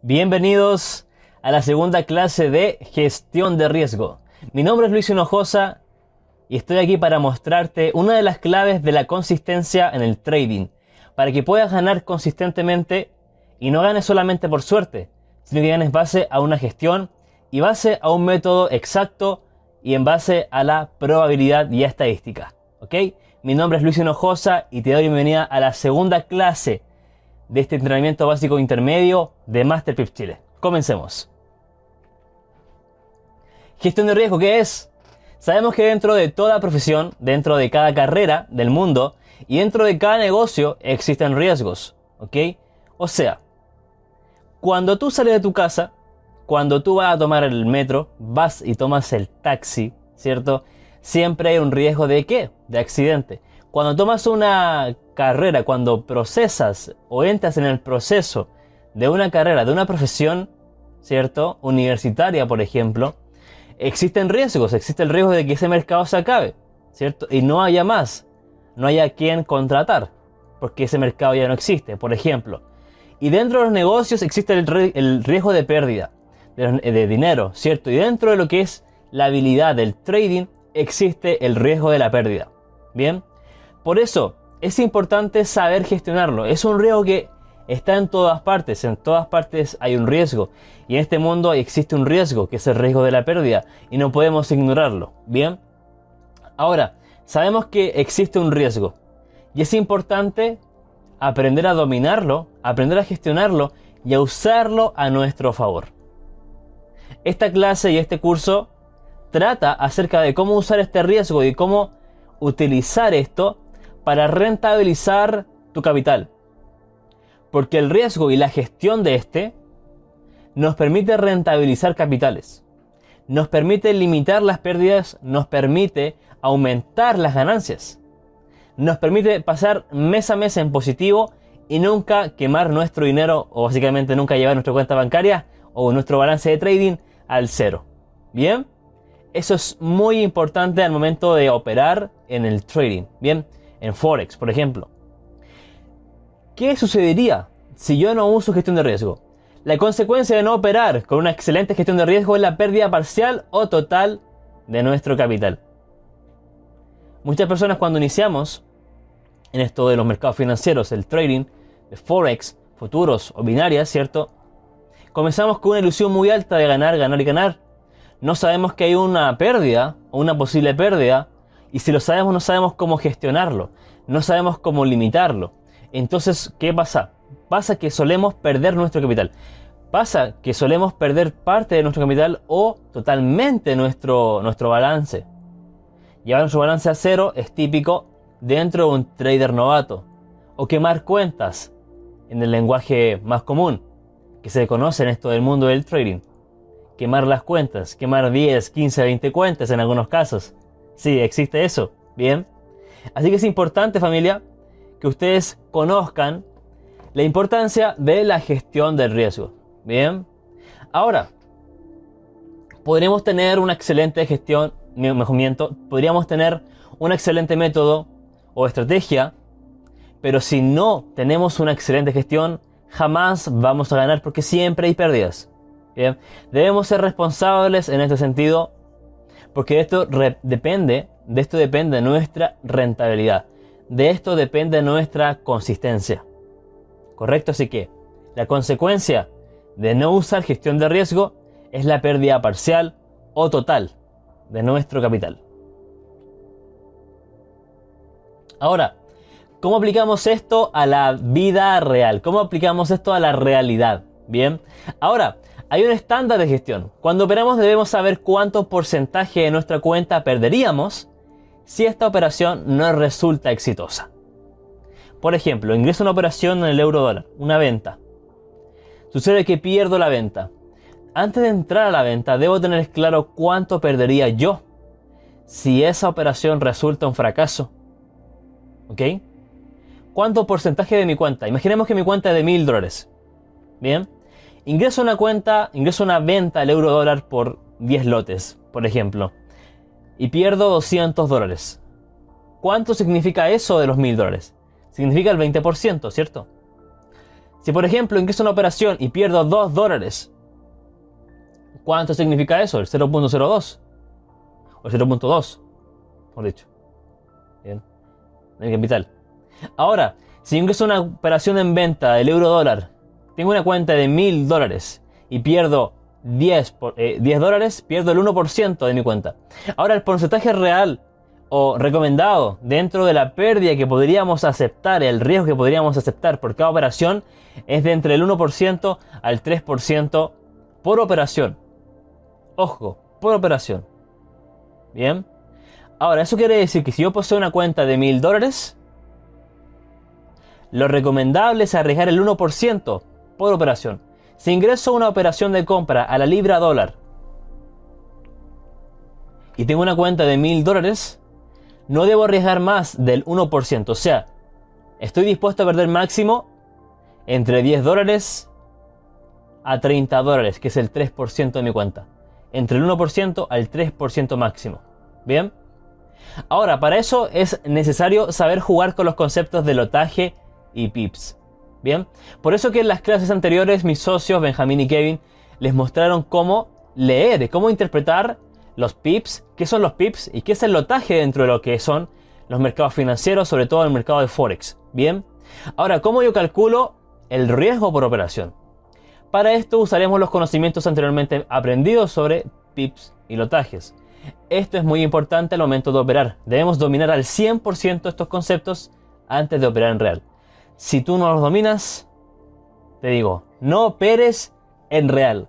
Bienvenidos a la segunda clase de gestión de riesgo. Mi nombre es Luis Hinojosa y estoy aquí para mostrarte una de las claves de la consistencia en el trading, para que puedas ganar consistentemente y no ganes solamente por suerte, sino que ganes base a una gestión y base a un método exacto y en base a la probabilidad y a estadística. ¿Ok? Mi nombre es Luis Hinojosa y te doy bienvenida a la segunda clase de este entrenamiento básico intermedio de Master Pips Chile. Comencemos. Gestión de riesgo, ¿qué es? Sabemos que dentro de toda profesión, dentro de cada carrera del mundo y dentro de cada negocio existen riesgos, ¿ok? O sea, cuando tú sales de tu casa, cuando tú vas a tomar el metro, vas y tomas el taxi, ¿cierto? Siempre hay un riesgo de ¿qué? De accidente. Cuando tomas una carrera, cuando procesas o entras en el proceso de una carrera, de una profesión, ¿cierto? Universitaria, por ejemplo, existen riesgos, existe el riesgo de que ese mercado se acabe, ¿cierto? Y no haya más, no haya quien contratar, porque ese mercado ya no existe, por ejemplo. Y dentro de los negocios existe el riesgo de pérdida de dinero, ¿cierto? Y dentro de lo que es la habilidad del trading existe el riesgo de la pérdida, ¿bien? Por eso es importante saber gestionarlo. Es un riesgo que está en todas partes hay un riesgo. Y en este mundo existe un riesgo, que es el riesgo de la pérdida, y no podemos ignorarlo, ¿bien? Ahora, sabemos que existe un riesgo, y es importante aprender a dominarlo, aprender a gestionarlo, y a usarlo a nuestro favor. Esta clase y este curso trata acerca de cómo usar este riesgo y cómo utilizar esto para rentabilizar tu capital. Porque el riesgo y la gestión de este nos permite rentabilizar capitales, nos permite limitar las pérdidas, nos permite aumentar las ganancias, nos permite pasar mes a mes en positivo y nunca quemar nuestro dinero, o básicamente nunca llevar nuestra cuenta bancaria o nuestro balance de trading al cero. ¿Bien? Eso es muy importante al momento de operar en el trading. ¿Bien? En Forex, por ejemplo. ¿Qué sucedería si yo no uso gestión de riesgo? La consecuencia de no operar con una excelente gestión de riesgo es la pérdida parcial o total de nuestro capital. Muchas personas, cuando iniciamos en esto de los mercados financieros, el trading, de Forex, futuros o binarias, ¿cierto? Comenzamos con una ilusión muy alta de ganar, ganar y ganar. No sabemos que hay una pérdida o una posible pérdida, y si lo sabemos no sabemos cómo gestionarlo, no sabemos cómo limitarlo. Entonces, ¿qué pasa? Pasa que solemos perder nuestro capital. Pasa que solemos perder parte de nuestro capital o totalmente nuestro balance. Llevar nuestro balance a cero es típico dentro de un trader novato. O quemar cuentas, en el lenguaje más común que se conoce en esto del mundo del trading. Quemar las cuentas, quemar 10, 15, 20 cuentas en algunos casos. Sí, existe eso, ¿bien? Así que es importante, familia, que ustedes conozcan la importancia de la gestión del riesgo, ¿bien? Ahora, podríamos tener una excelente gestión, podríamos tener un excelente método o estrategia, pero si no tenemos una excelente gestión, jamás vamos a ganar porque siempre hay pérdidas. ¿Bien? Debemos ser responsables en este sentido, porque de esto depende nuestra rentabilidad, de esto depende nuestra consistencia, ¿correcto? Así que la consecuencia de no usar gestión de riesgo es la pérdida parcial o total de nuestro capital. Ahora, ¿cómo aplicamos esto a la vida real? ¿Cómo aplicamos esto a la realidad? Bien, ahora hay un estándar de gestión. Cuando operamos debemos saber cuánto porcentaje de nuestra cuenta perderíamos si esta operación no resulta exitosa. Por ejemplo, ingreso una operación en el euro dólar, una venta. Sucede que pierdo la venta. Antes de entrar a la venta debo tener claro cuánto perdería yo si esa operación resulta un fracaso. ¿Ok? ¿Cuánto porcentaje de mi cuenta? Imaginemos que mi cuenta es de $1000. Bien. Ingreso una venta al euro dólar por 10 lotes, por ejemplo, y pierdo $200. ¿Cuánto significa eso de los $1000? Significa el 20%, ¿cierto? Si por ejemplo ingreso una operación y pierdo $2, ¿cuánto significa eso? El 0.02 o el 0.2, por dicho. Bien, en capital. Ahora, si ingreso una operación en venta del euro dólar, tengo una cuenta de $1000 y pierdo $10, pierdo el 1% de mi cuenta. Ahora, el porcentaje real o recomendado dentro de la pérdida que podríamos aceptar, el riesgo que podríamos aceptar por cada operación, es de entre el 1% al 3% por operación. Ojo, por operación. Bien. Ahora, eso quiere decir que si yo poseo una cuenta de $1000, lo recomendable es arriesgar el 1% por operación. Si ingreso una operación de compra a la libra dólar y tengo una cuenta de $1000, no debo arriesgar más del 1%. O sea, estoy dispuesto a perder máximo entre $10 a $30, que es el 3% de mi cuenta. Entre el 1% al 3% máximo. ¿Bien? Ahora, para eso es necesario saber jugar con los conceptos de lotaje y pips. ¿Bien? Por eso que en las clases anteriores mis socios Benjamín y Kevin les mostraron cómo leer, cómo interpretar los pips, qué son los pips y qué es el lotaje dentro de lo que son los mercados financieros, sobre todo el mercado de Forex. Bien, ahora, ¿cómo yo calculo el riesgo por operación? Para esto usaremos los conocimientos anteriormente aprendidos sobre pips y lotajes. Esto es muy importante al momento de operar. Debemos dominar al 100% estos conceptos antes de operar en real. Si tú no los dominas, te digo, no operes en real.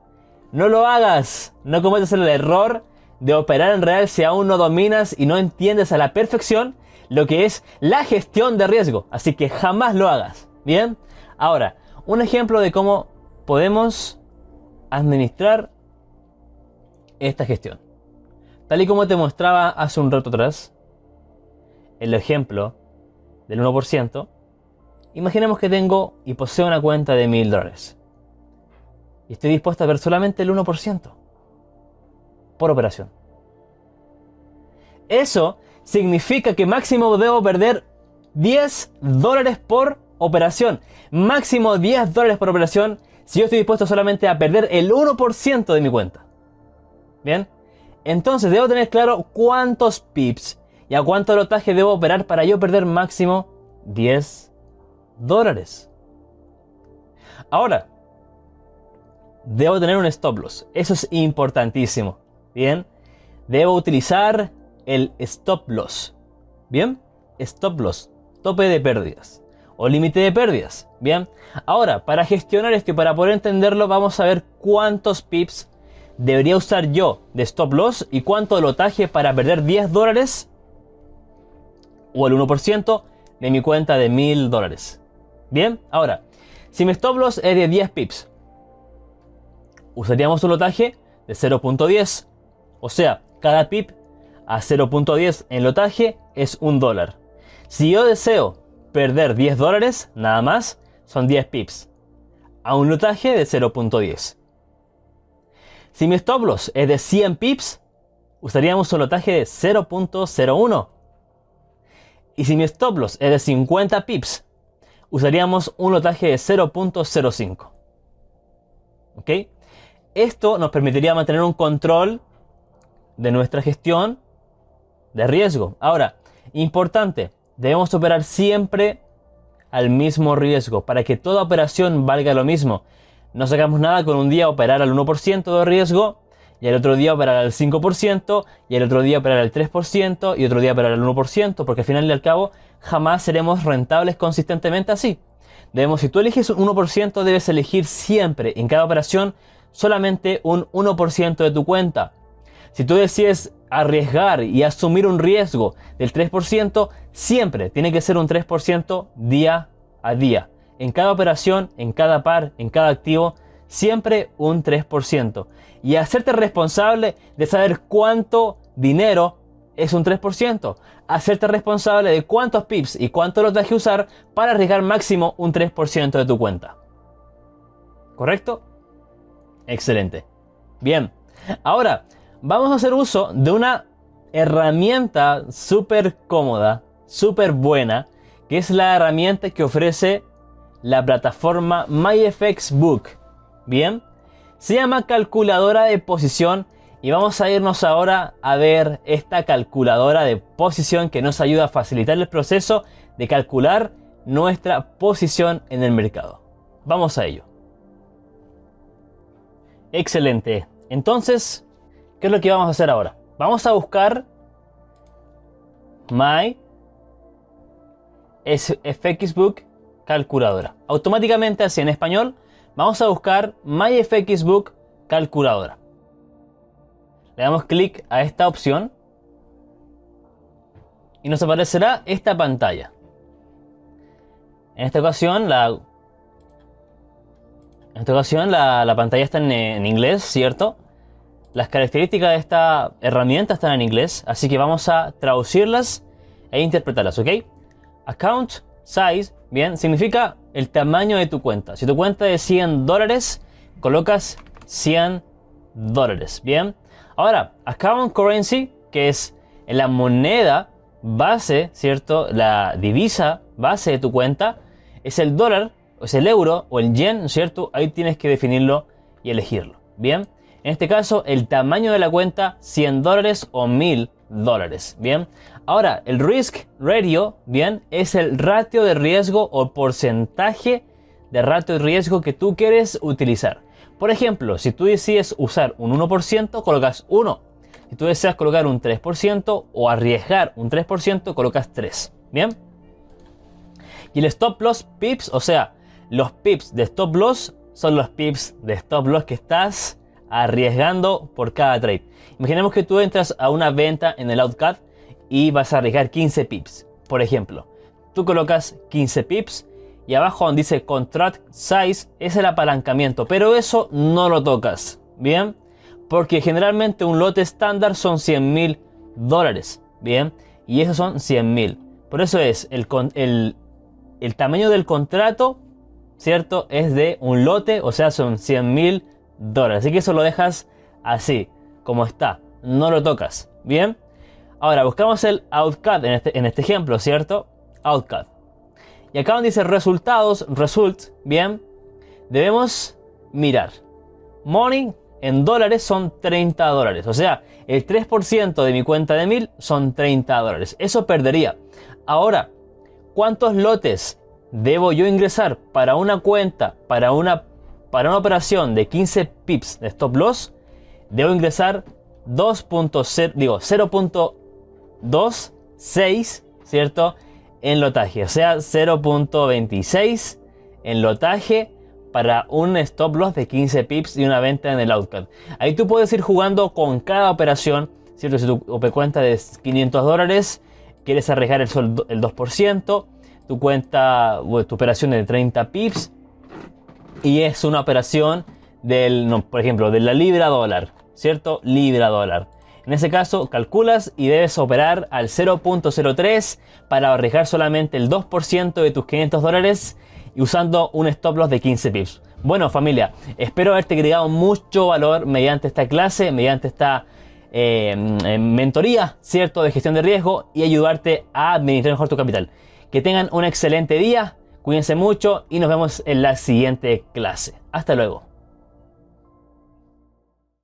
No lo hagas. No cometas el error de operar en real si aún no dominas y no entiendes a la perfección lo que es la gestión de riesgo. Así que jamás lo hagas. ¿Bien? Ahora, un ejemplo de cómo podemos administrar esta gestión. Tal y como te mostraba hace un rato atrás, el ejemplo del 1%, imaginemos que tengo y poseo una cuenta de $1000 y estoy dispuesto a ver solamente el 1% por operación. Eso significa que máximo debo perder $10 por operación. Máximo $10 por operación si yo estoy dispuesto solamente a perder el 1% de mi cuenta. Bien, entonces debo tener claro cuántos pips y a cuánto lotaje debo operar para yo perder máximo $10. Ahora, debo tener un stop loss. Eso es importantísimo. Bien, debo utilizar el stop loss. Bien, stop loss, tope de pérdidas o límite de pérdidas. Bien, ahora para gestionar esto y para poder entenderlo, vamos a ver cuántos pips debería usar yo de stop loss y cuánto de lotaje para perder $10 o el 1% de mi cuenta de $1000. Bien, ahora, si mi stop loss es de 10 pips, usaríamos un lotaje de 0.10. O sea, cada pip a 0.10 en lotaje es $1. Si yo deseo perder $10, nada más, son 10 pips a un lotaje de 0.10. Si mi stop loss es de 100 pips, usaríamos un lotaje de 0.01. Y si mi stop loss es de 50 pips, usaríamos un lotaje de 0.05. ¿Ok? Esto nos permitiría mantener un control de nuestra gestión de riesgo. Ahora, importante, debemos operar siempre al mismo riesgo para que toda operación valga lo mismo. No sacamos nada con un día operar al 1% de riesgo y el otro día operar al 5% y el otro día operar al 3% y otro día operar al 1%, porque al final y al cabo jamás seremos rentables consistentemente así. Si tú eliges un 1%, debes elegir siempre en cada operación solamente un 1% de tu cuenta. Si tú decides arriesgar y asumir un riesgo del 3%, siempre tiene que ser un 3% día a día. En cada operación, en cada par, en cada activo, siempre un 3%. Y hacerte responsable de saber cuánto dinero es un 3%. Hacerte responsable de cuántos pips y cuánto los dejes que usar para arriesgar máximo un 3% de tu cuenta. ¿Correcto? Excelente. Bien, ahora vamos a hacer uso de una herramienta súper cómoda, súper buena, que es la herramienta que ofrece la plataforma MyFXBook. Bien, se llama calculadora de posición y vamos a irnos ahora a ver esta calculadora de posición que nos ayuda a facilitar el proceso de calcular nuestra posición en el mercado. Vamos a ello. Excelente. Entonces, ¿qué es lo que vamos a hacer ahora? Vamos a buscar MyFXBook calculadora. Automáticamente, así en español, vamos a buscar MyFXBook calculadora. Le damos clic a esta opción y nos aparecerá esta pantalla. En esta ocasión la pantalla está en inglés, ¿cierto? Las características de esta herramienta están en inglés, así que vamos a traducirlas e interpretarlas, ¿ok? Account size, bien, significa el tamaño de tu cuenta. Si tu cuenta es de $100, colocas $100, bien. Ahora, account currency, que es la moneda base, ¿cierto? La divisa base de tu cuenta, es el dólar, o es el euro, o el yen, ¿cierto? Ahí tienes que definirlo y elegirlo, bien. En este caso, el tamaño de la cuenta, $100 o $1000, bien. Ahora, el risk ratio, bien, es el ratio de riesgo o porcentaje de ratio de riesgo que tú quieres utilizar. Por ejemplo, si tú decides usar un 1%, colocas 1. Si tú deseas colocar un 3% o arriesgar un 3%, colocas 3. ¿Bien? Y el stop loss pips, o sea, los pips de stop loss son los pips de stop loss que estás arriesgando por cada trade. Imaginemos que tú entras a una venta en el OutCat y vas a arriesgar 15 pips. Por ejemplo, tú colocas 15 pips. Y abajo donde dice Contract Size es el apalancamiento, pero eso no lo tocas, ¿bien? Porque generalmente un lote estándar son $100.000, ¿bien? Y esos son 100.000. Por eso es el tamaño del contrato, ¿cierto? Es de un lote, o sea, son $100.000. Así que eso lo dejas así, como está, no lo tocas, ¿bien? Ahora buscamos el OutCat en este ejemplo, ¿cierto? OutCat. Y acá donde dice resultados, bien, debemos mirar. Money en dólares son $30. O sea, el 3% de mi cuenta de 1000 son $30. Eso perdería. Ahora, ¿cuántos lotes debo yo ingresar para una cuenta, para una operación de 15 pips de stop loss? Debo ingresar 0.26, ¿cierto? En lotaje, o sea, 0.26 en lotaje para un stop loss de 15 pips y una venta en el OutCat. Ahí tú puedes ir jugando con cada operación, ¿cierto? Si tu cuenta de $500, quieres arriesgar el 2%, tu cuenta o tu operación es de 30 pips y es una operación por ejemplo, de la libra dólar, ¿cierto? Libra dólar. En ese caso, calculas y debes operar al 0.03 para arriesgar solamente el 2% de tus $500 y usando un stop loss de 15 pips. Bueno, familia, espero haberte agregado mucho valor mediante esta clase, mediante esta mentoría, ¿cierto? De gestión de riesgo y ayudarte a administrar mejor tu capital. Que tengan un excelente día, cuídense mucho y nos vemos en la siguiente clase. Hasta luego.